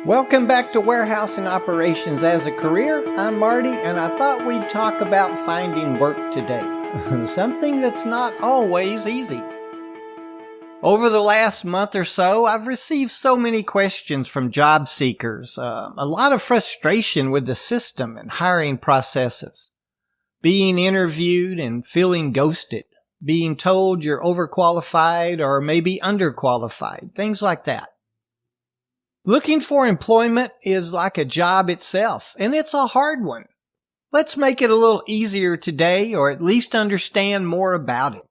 Welcome back to Warehousing Operations as a Career. I'm Marty, and I thought we'd talk about finding work today. Something that's not always easy. Over the last month or so, I've received so many questions from job seekers, a lot of frustration with the system and hiring processes, being interviewed and feeling ghosted, being told you're overqualified or maybe underqualified, things like that. Looking for employment is like a job itself, and it's a hard one. Let's make it a little easier today, or at least understand more about it.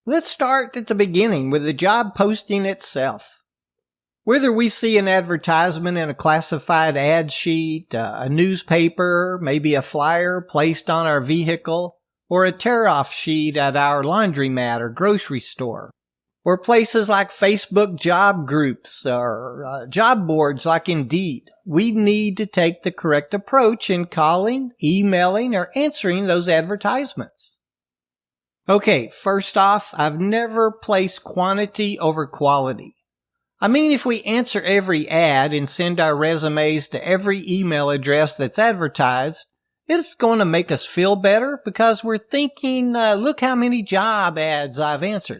Let's start at the beginning with the job posting itself. Whether we see an advertisement in a classified ad sheet, a newspaper, maybe a flyer placed on our vehicle, or a tear-off sheet at our laundromat or grocery store, or places like Facebook job groups or job boards like Indeed, we need to take the correct approach in calling, emailing, or answering those advertisements. Okay, first off, I've never placed quantity over quality. I mean, if we answer every ad and send our resumes to every email address that's advertised, it's going to make us feel better because we're thinking, look how many job ads I've answered.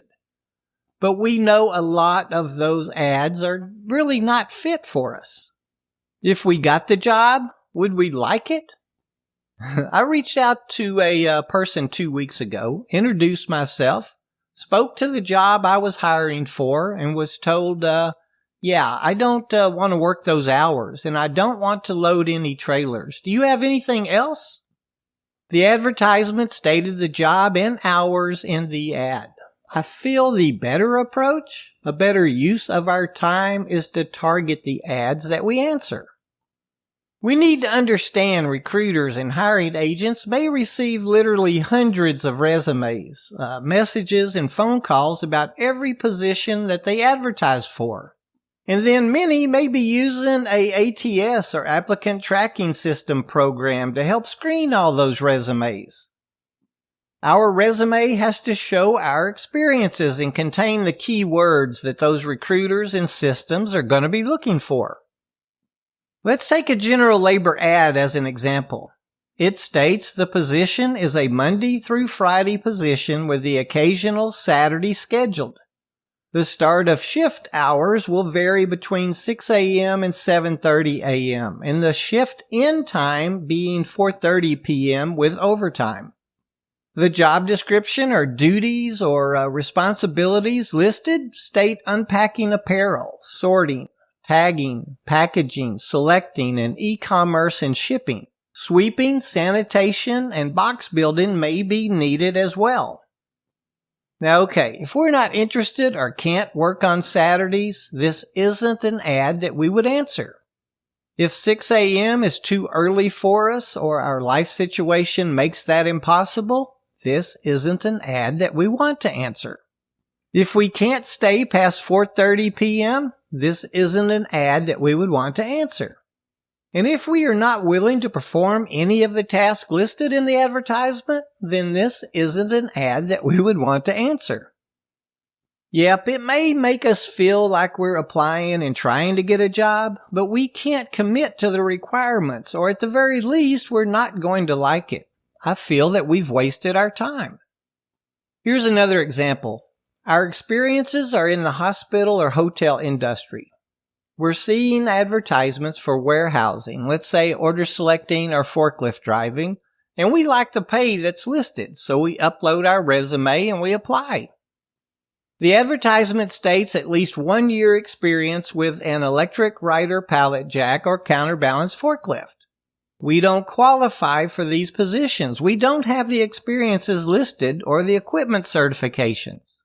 But we know a lot of those ads are really not fit for us. If we got the job, would we like it? I reached out to a person 2 weeks ago, introduced myself, spoke to the job I was hiring for, and was told, I don't want to work those hours, and I don't want to load any trailers. Do you have anything else? The advertisement stated the job and hours in the ad. I feel the better approach, a better use of our time, is to target the ads that we answer. We need to understand recruiters and hiring agents may receive literally hundreds of resumes, messages, and phone calls about every position that they advertise for. And then many may be using a ATS or applicant tracking system program to help screen all those resumes. Our resume has to show our experiences and contain the key words that those recruiters and systems are going to be looking for. Let's take a general labor ad as an example. It states the position is a Monday through Friday position with the occasional Saturday scheduled. The start of shift hours will vary between 6 a.m. and 7:30 a.m., and the shift end time being 4:30 p.m. with overtime. The job description or duties or responsibilities listed state unpacking apparel, sorting, tagging, packaging, selecting, and e-commerce and shipping. Sweeping, sanitation, and box building may be needed as well. Now, okay, if we're not interested or can't work on Saturdays, this isn't an ad that we would answer. If 6 a.m. is too early for us or our life situation makes that impossible, this isn't an ad that we want to answer. If we can't stay past 4:30 p.m., this isn't an ad that we would want to answer. And if we are not willing to perform any of the tasks listed in the advertisement, then this isn't an ad that we would want to answer. Yep, it may make us feel like we're applying and trying to get a job, but we can't commit to the requirements, or at the very least, we're not going to like it. I feel that we've wasted our time. Here's another example. Our experiences are in the hospital or hotel industry. We're seeing advertisements for warehousing, let's say order selecting or forklift driving, and we like the pay that's listed, so we upload our resume and we apply. The advertisement states at least 1 year experience with an electric rider pallet jack or counterbalance forklift. We don't qualify for these positions. We don't have the experiences listed or the equipment certifications.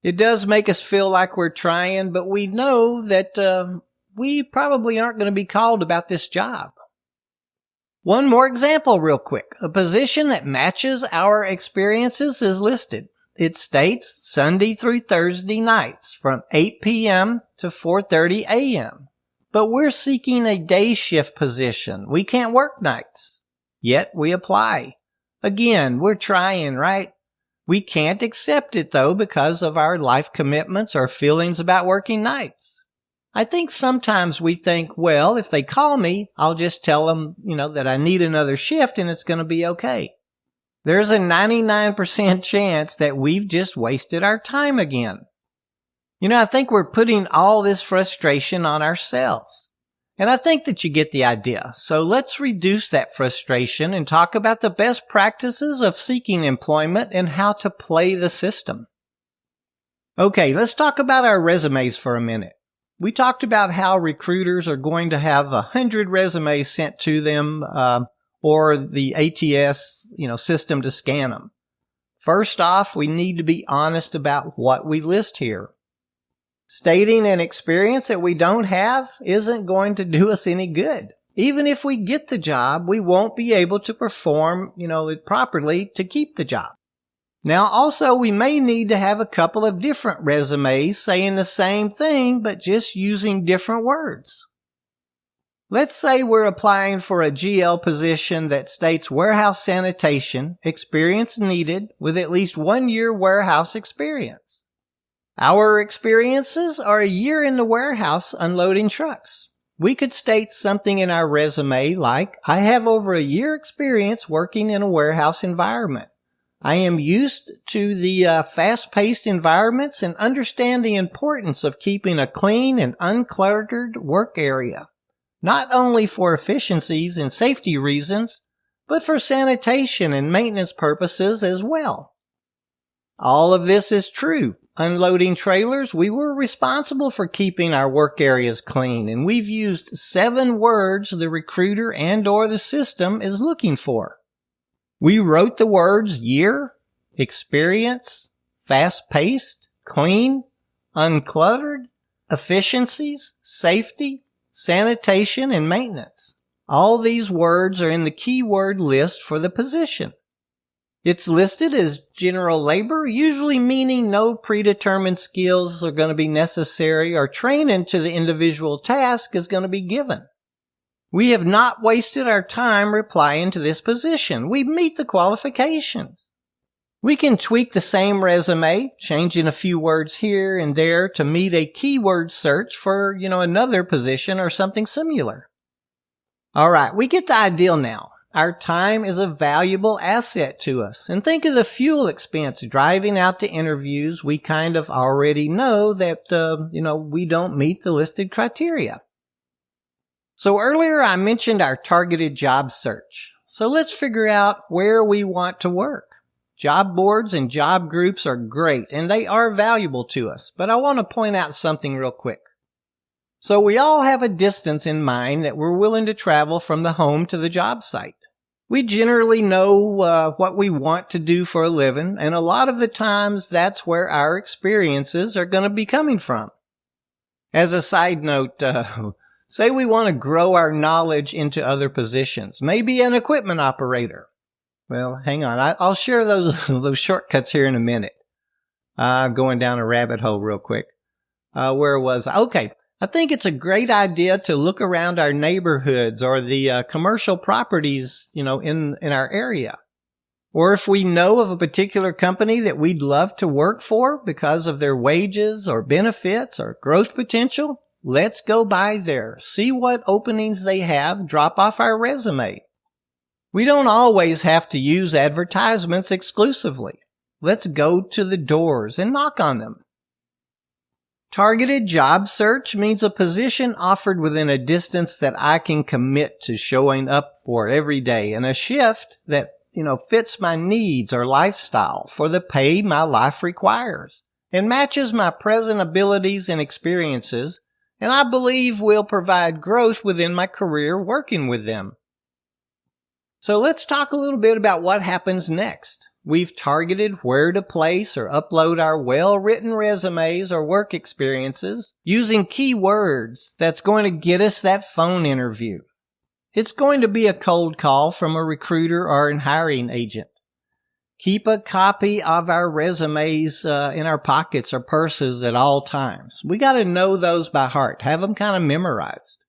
It does make us feel like we're trying, but we know that we probably aren't going to be called about this job. One more example real quick. A position that matches our experiences is listed. It states Sunday through Thursday nights from 8 p.m. to 4:30 a.m. But we're seeking a day shift position. We can't work nights. Yet we apply. Again, we're trying, right? We can't accept it though because of our life commitments or feelings about working nights. I think sometimes we think, well, if they call me, I'll just tell them, that I need another shift and it's going to be okay. There's a 99% chance that we've just wasted our time again. I think we're putting all this frustration on ourselves. And I think that you get the idea. So let's reduce that frustration and talk about the best practices of seeking employment and how to play the system. Okay, let's talk about our resumes for a minute. We talked about how recruiters are going to have 100 resumes sent to them, or the ATS, system to scan them. First off, we need to be honest about what we list here. Stating an experience that we don't have isn't going to do us any good. Even if we get the job, we won't be able to perform, it properly to keep the job. Now, also, we may need to have a couple of different resumes saying the same thing, but just using different words. Let's say we're applying for a GL position that states warehouse sanitation, experience needed, with at least 1 year warehouse experience. Our experiences are a year in the warehouse unloading trucks. We could state something in our resume like, I have over a year experience working in a warehouse environment. I am used to the fast-paced environments and understand the importance of keeping a clean and uncluttered work area, not only for efficiencies and safety reasons, but for sanitation and maintenance purposes as well. All of this is true. Unloading trailers, we were responsible for keeping our work areas clean, and we've used 7 words the recruiter and/or the system is looking for. We wrote the words year, experience, fast-paced, clean, uncluttered, efficiencies, safety, sanitation, and maintenance. All these words are in the keyword list for the position. It's listed as general labor, usually meaning no predetermined skills are going to be necessary or training to the individual task is going to be given. We have not wasted our time replying to this position. We meet the qualifications. We can tweak the same resume, changing a few words here and there to meet a keyword search for, another position or something similar. All right, we get the idea now. Our time is a valuable asset to us. And think of the fuel expense driving out to interviews. We kind of already know that, we don't meet the listed criteria. So earlier I mentioned our targeted job search. So let's figure out where we want to work. Job boards and job groups are great and they are valuable to us, but I want to point out something real quick. So we all have a distance in mind that we're willing to travel from the home to the job site. We generally know what we want to do for a living, and a lot of the times that's where our experiences are going to be coming from. As a side note, say we want to grow our knowledge into other positions, maybe an equipment operator. Well, hang on. I'll share those shortcuts here in a minute. Going down a rabbit hole real quick. Where was I? Okay. I think it's a great idea to look around our neighborhoods or the commercial properties, in our area. Or if we know of a particular company that we'd love to work for because of their wages or benefits or growth potential, let's go by there, see what openings they have, drop off our resume. We don't always have to use advertisements exclusively. Let's go to the doors and knock on them. Targeted job search means a position offered within a distance that I can commit to showing up for every day, and a shift that, fits my needs or lifestyle for the pay my life requires and matches my present abilities and experiences, and I believe will provide growth within my career working with them. So let's talk a little bit about what happens next. We've targeted where to place or upload our well-written resumes or work experiences using keywords that's going to get us that phone interview. It's going to be a cold call from a recruiter or a hiring agent. Keep a copy of our resumes in our pockets or purses at all times. We got to know those by heart, have them kind of memorized.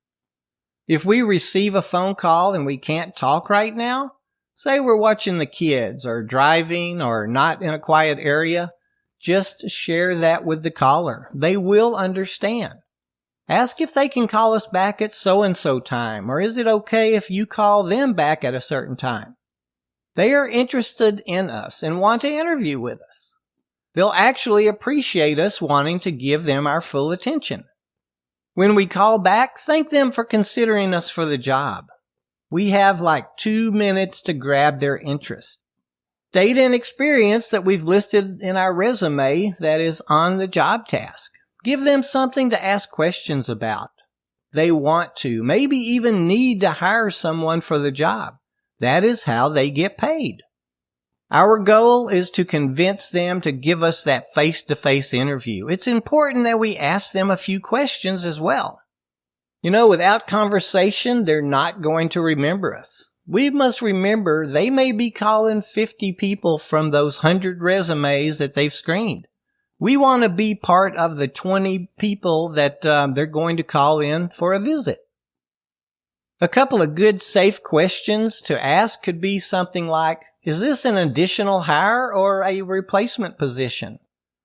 If we receive a phone call and we can't talk right now, say we're watching the kids or driving or not in a quiet area, just share that with the caller. They will understand. Ask if they can call us back at so-and-so time, or is it okay if you call them back at a certain time? They are interested in us and want to interview with us. They'll actually appreciate us wanting to give them our full attention. When we call back, thank them for considering us for the job. We have like 2 minutes to grab their interest. State and experience that we've listed in our resume that is on the job task. Give them something to ask questions about. They want to, maybe even need to hire someone for the job. That is how they get paid. Our goal is to convince them to give us that face-to-face interview. It's important that we ask them a few questions as well. Without conversation, they're not going to remember us. We must remember they may be calling 50 people from those 100 resumes that they've screened. We want to be part of the 20 people that they're going to call in for a visit. A couple of good, safe questions to ask could be something like, is this an additional hire or a replacement position?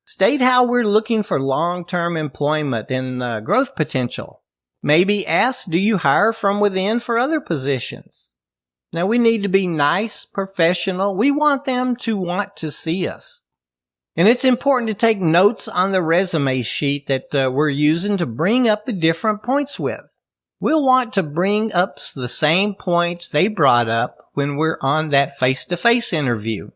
State how we're looking for long-term employment and growth potential. Maybe ask, do you hire from within for other positions? Now, we need to be nice, professional. We want them to want to see us. And it's important to take notes on the resume sheet that we're using to bring up the different points with. We'll want to bring up the same points they brought up when we're on that face-to-face interview.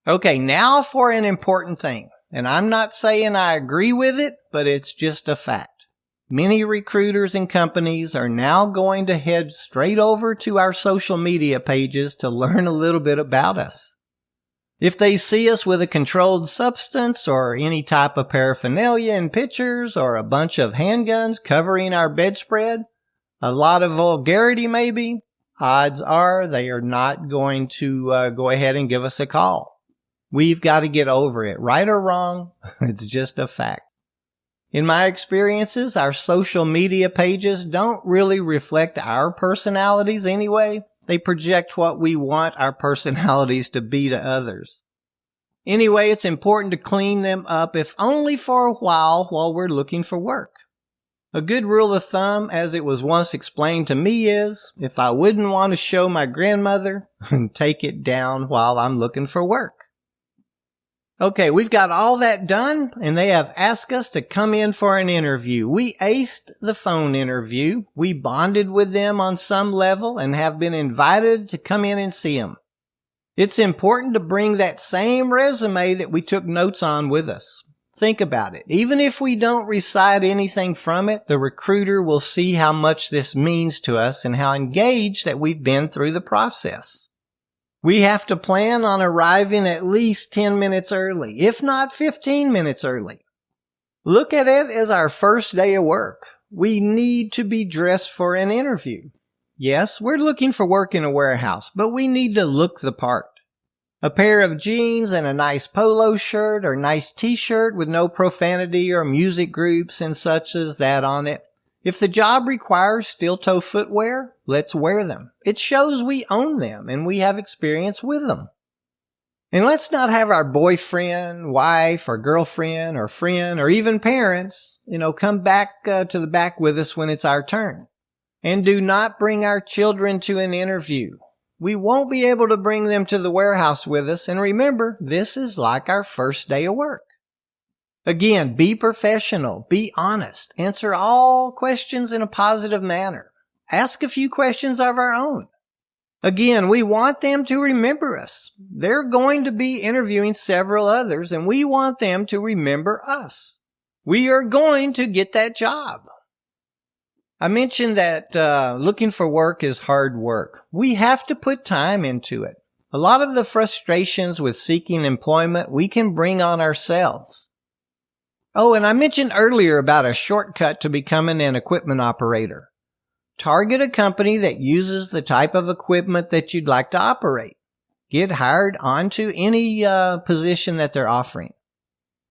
Okay, now for an important thing. And I'm not saying I agree with it, but it's just a fact. Many recruiters and companies are now going to head straight over to our social media pages to learn a little bit about us. If they see us with a controlled substance or any type of paraphernalia in pictures or a bunch of handguns covering our bedspread, a lot of vulgarity maybe, odds are they are not going to go ahead and give us a call. We've got to get over it. Right or wrong, it's just a fact. In my experiences, our social media pages don't really reflect our personalities anyway. They project what we want our personalities to be to others. Anyway, it's important to clean them up, if only for a while we're looking for work. A good rule of thumb, as it was once explained to me, is if I wouldn't want to show my grandmother, take it down while I'm looking for work. Okay, we've got all that done, and they have asked us to come in for an interview. We aced the phone interview. We bonded with them on some level and have been invited to come in and see them. It's important to bring that same resume that we took notes on with us. Think about it. Even if we don't recite anything from it, the recruiter will see how much this means to us and how engaged that we've been through the process. We have to plan on arriving at least 10 minutes early, if not 15 minutes early. Look at it as our first day of work. We need to be dressed for an interview. Yes, we're looking for work in a warehouse, but we need to look the part. A pair of jeans and a nice polo shirt or nice t-shirt with no profanity or music groups and such as that on it. If the job requires steel-toe footwear, let's wear them. It shows we own them and we have experience with them. And let's not have our boyfriend, wife, or girlfriend, or friend, or even parents, come back to the back with us when it's our turn. And do not bring our children to an interview. We won't be able to bring them to the warehouse with us. And remember, this is like our first day of work. Again, be professional, be honest, answer all questions in a positive manner. Ask a few questions of our own. Again, we want them to remember us. They're going to be interviewing several others, and we want them to remember us. We are going to get that job. I mentioned that looking for work is hard work. We have to put time into it. A lot of the frustrations with seeking employment we can bring on ourselves. Oh, and I mentioned earlier about a shortcut to becoming an equipment operator. Target a company that uses the type of equipment that you'd like to operate. Get hired onto any position that they're offering.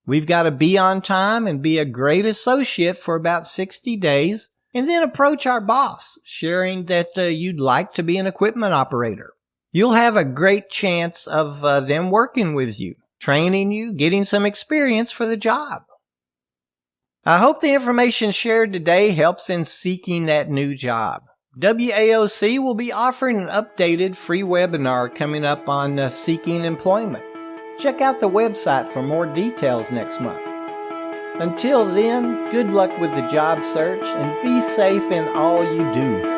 We've got to be on time and be a great associate for about 60 days, and then approach our boss, sharing that you'd like to be an equipment operator. You'll have a great chance of them working with you, training you, getting some experience for the job. I hope the information shared today helps in seeking that new job. WAOC will be offering an updated free webinar coming up on seeking employment. Check out the website for more details next month. Until then, good luck with the job search and be safe in all you do.